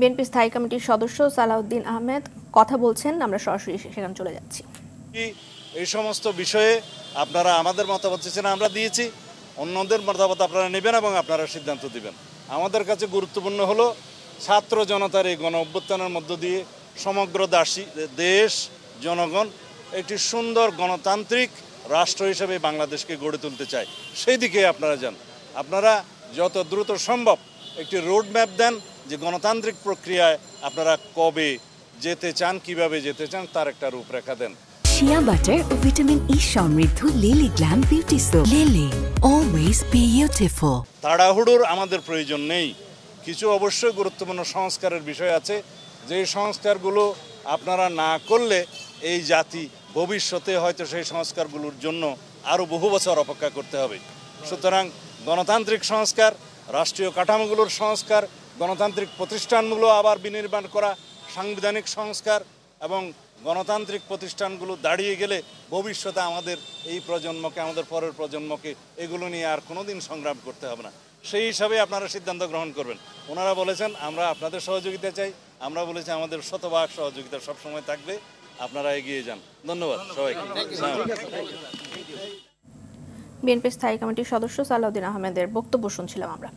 BNP স্থায়ী কমিটির সদস্য সালাউদ্দিন আহমেদ কথা বলছেন, আমরা সরাসরি সেখানে চলে যাচ্ছি। এই সমস্ত বিষয়ে আপনারা আমাদের মতামত চেয়েছেন, আমরা দিয়েছি। অন্যদের মতামত আপনারা নেবেন এবং আপনারা সিদ্ধান্ত দিবেন। আমাদের কাছে গুরুত্বপূর্ণ হলো ছাত্র জনতার এই গণ অভ্যুত্থানের মধ্য দিয়ে সমগ্র দেশ জনগণ একটি সুন্দর গণতান্ত্রিক রাষ্ট্র হিসেবে বাংলাদেশকে গড়ে তুলতে চায়। সেই দিকে আপনারা যান। আপনারা যত দ্রুত সম্ভব একটি রোড ম্যাপ দেন যে গণতান্ত্রিক প্রক্রিয়ায় আপনারা কবে যেতে চান, কিভাবে যেতে চান, তার একটা রূপরেখা দেন। শিয়া বাটার ও ভিটামিন ই সমৃদ্ধ lily glam beauty soap. Lily, always beautiful. তাড়াহুড়োর আমাদের প্রয়োজন নেই। কিছু অবশ্যই গুরুত্বপূর্ণ সংস্কারের বিষয় আছে, যে সংস্কারগুলো আপনারা না করলে এই জাতি ভবিষ্যতে হয়তো সেই সংস্কারগুলোর জন্য আরও বহু বছর অপেক্ষা করতে হবে। সুতরাং গণতান্ত্রিক সংস্কার, রাষ্ট্রীয় কাঠামোগুলোর সংস্কার, গণতান্ত্রিক প্রতিষ্ঠানগুলো আবার বিনির্মাণ করা, সাংবিধানিক সংস্কার এবং গণতান্ত্রিক প্রতিষ্ঠানগুলো দাঁড়িয়ে গেলে ভবিষ্যতে আমাদের এই প্রজন্মকে, আমাদের পরের প্রজন্মকে এগুলো নিয়ে আর কোনোদিন সংগ্রাম করতে হবে না। সেই হিসাবে আপনারা সিদ্ধান্ত গ্রহণ করবেন। ওনারা বলেছেন আমরা আপনাদের সহযোগিতা চাই, আমরা বলেছি আমাদের শতভাগ সহযোগিতা সবসময় থাকবে, আপনারা এগিয়ে যান। ধন্যবাদ সবাইকে। বিএনপি স্থায়ী কমিটির সদস্য সালাউদ্দিন আহমেদের বক্তব্য শুনছিলাম আমরা।